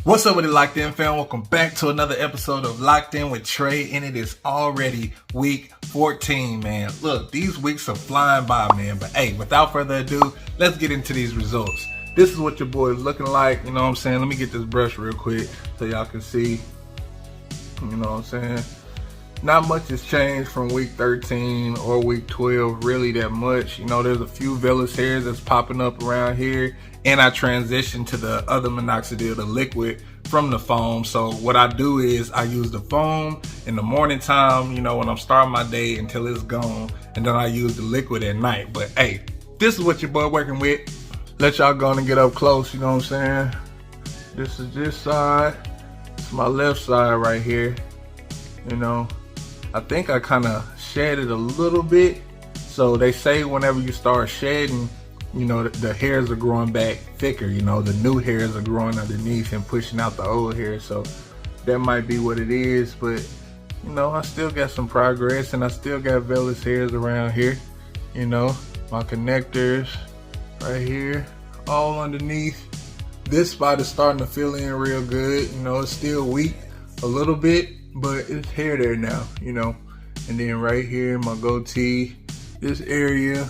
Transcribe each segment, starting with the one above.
What's up with the Locked In fam? Welcome back to another episode of Locked In with Trey, and it is already week 14, man. Look, these weeks are flying by, man. But hey, without further ado, let's get into these results. This is what your boy is looking like, you know what I'm saying? Let me get this brush real quick so y'all can see, you know what I'm saying? Not much has changed from week 13 or week 12, really that much. You know, there's a few vellus hairs that's popping up around here, and I transitioned to the other Minoxidil, the liquid, from the foam. So what I do is I use the foam in the morning time, you know, when I'm starting my day until it's gone, and then I use the liquid at night. But hey, this is what your boy working with. Let y'all go and get up close, you know what I'm saying? This is this side. It's my left side right here, you know. I think I kind of shedded a little bit. So they say whenever you start shedding, you know, the hairs are growing back thicker. You know, the new hairs are growing underneath and pushing out the old hair. So that might be what it is. But, you know, I still got some progress, and I still got vellus hairs around here. You know, my connectors right here, all underneath. This spot is starting to fill in real good. You know, it's still weak a little bit, but it's hair there now, you know. And then right here, my goatee, this area,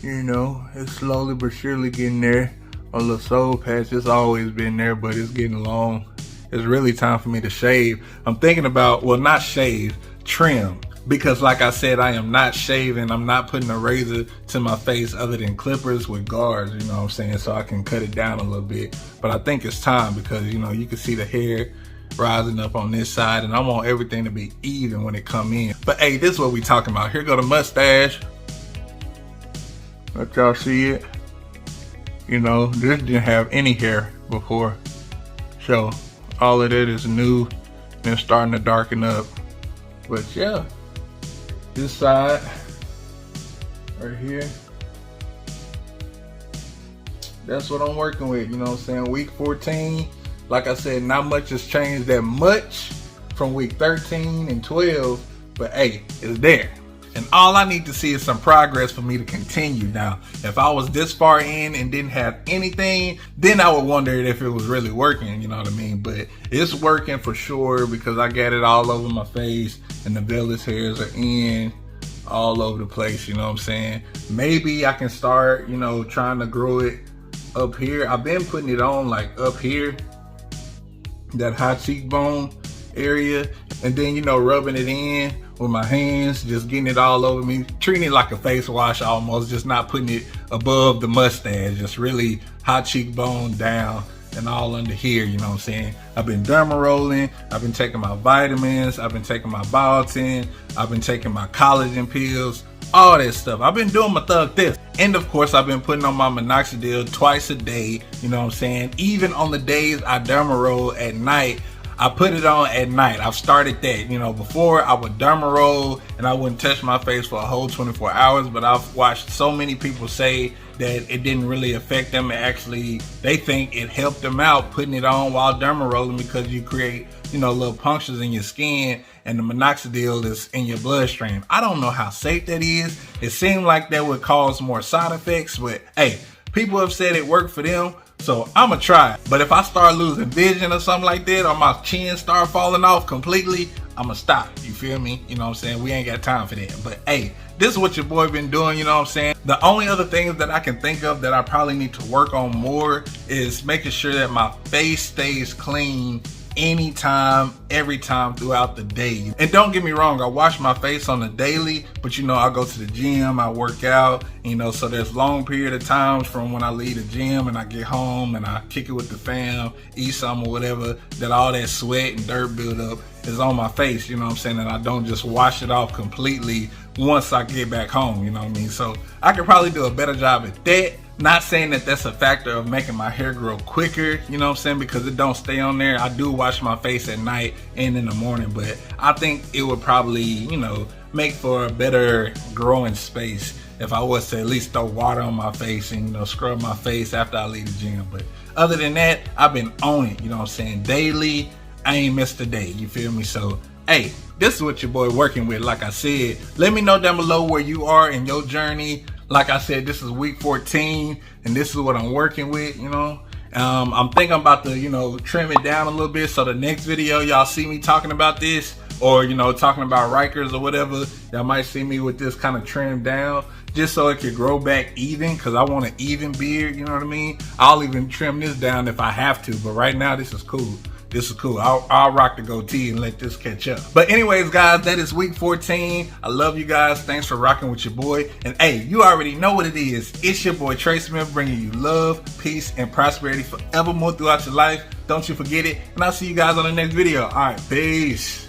you know, it's slowly but surely getting there. My little soul patch, it's always been there, but it's getting long. It's really time for me to shave. I'm thinking about, well, not shave, trim. Because like I said, I am not shaving. I'm not putting a razor to my face other than clippers with guards, you know what I'm saying? So I can cut it down a little bit. But I think it's time because, you know, you can see the hair rising up on this side, and I want everything to be even when it come in. But hey, this is what we talking about. Here go the mustache. Let y'all see it. You know, this didn't have any hair before. So all of it is new and starting to darken up. But yeah, this side right here, that's what I'm working with, you know what I'm saying? Week 14, like I said, not much has changed that much from week 13 and 12, but hey, it's there. And all I need to see is some progress for me to continue. Now, if I was this far in and didn't have anything, then I would wonder if it was really working, you know what I mean? But it's working for sure because I got it all over my face and the vellus hairs are in all over the place, you know what I'm saying? Maybe I can start, you know, trying to grow it up here. I've been putting it on like up here, that high cheekbone area, and then, you know, rubbing it in with my hands, just getting it all over me, treating it like a face wash almost, just not putting it above the mustache, just really high cheekbone down and all under here, you know what I'm saying? I've been derma rolling, I've been taking my vitamins, I've been taking my biotin, I've been taking my collagen pills, all that stuff. I've been doing my thug this. And of course, I've been putting on my Minoxidil twice a day, you know what I'm saying? Even on the days I derma roll at night, I put it on at night. I've started that. You know, before I would derma roll and I wouldn't touch my face for a whole 24 hours, but I've watched so many people say that it didn't really affect them. It actually, they think it helped them out putting it on while derma rolling because you create, you know, little punctures in your skin and the Minoxidil is in your bloodstream. I don't know how safe that is. It seemed like that would cause more side effects, but hey, people have said it worked for them. So I'ma try it. But if I start losing vision or something like that, or my chin start falling off completely, I'ma stop. You feel me? You know what I'm saying? We ain't got time for that. But hey, this is what your boy been doing, you know what I'm saying? The only other things that I can think of that I probably need to work on more is making sure that my face stays clean anytime, every time throughout the day. And don't get me wrong, I wash my face on a daily, but you know, I go to the gym, I work out, you know, so there's long period of times from when I leave the gym and I get home and I kick it with the fam, eat something or whatever, that all that sweat and dirt buildup is on my face, you know what I'm saying? And I don't just wash it off completely once I get back home, you know what I mean? So I could probably do a better job at that. Not saying that that's a factor of making my hair grow quicker, you know what I'm saying, because it don't stay on there. I do wash my face at night and in the morning, but I think it would probably, you know, make for a better growing space if I was to at least throw water on my face and, you know, scrub my face after I leave the gym. But other than that, I've been on it, you know what I'm saying, daily. I ain't missed a day, you feel me? So hey, this is what your boy working with. Like I said, let me know down below where you are in your journey. Like I said, this is week 14 and this is what I'm working with, you know. I'm thinking I'm about to, you know, trim it down a little bit. So the next video y'all see me talking about this, or, you know, talking about Rikers or whatever, y'all might see me with this kind of trimmed down, just so it could grow back even, because I want an even beard, you know what I mean? I'll even trim this down if I have to, but right now this is cool. This is cool. I'll rock the goatee and let this catch up. But anyways, guys, that is week 14. I love you guys. Thanks for rocking with your boy. And hey, you already know what it is. It's your boy Trey Smith, bringing you love, peace, and prosperity forevermore throughout your life. Don't you forget it. And I'll see you guys on the next video. All right, peace.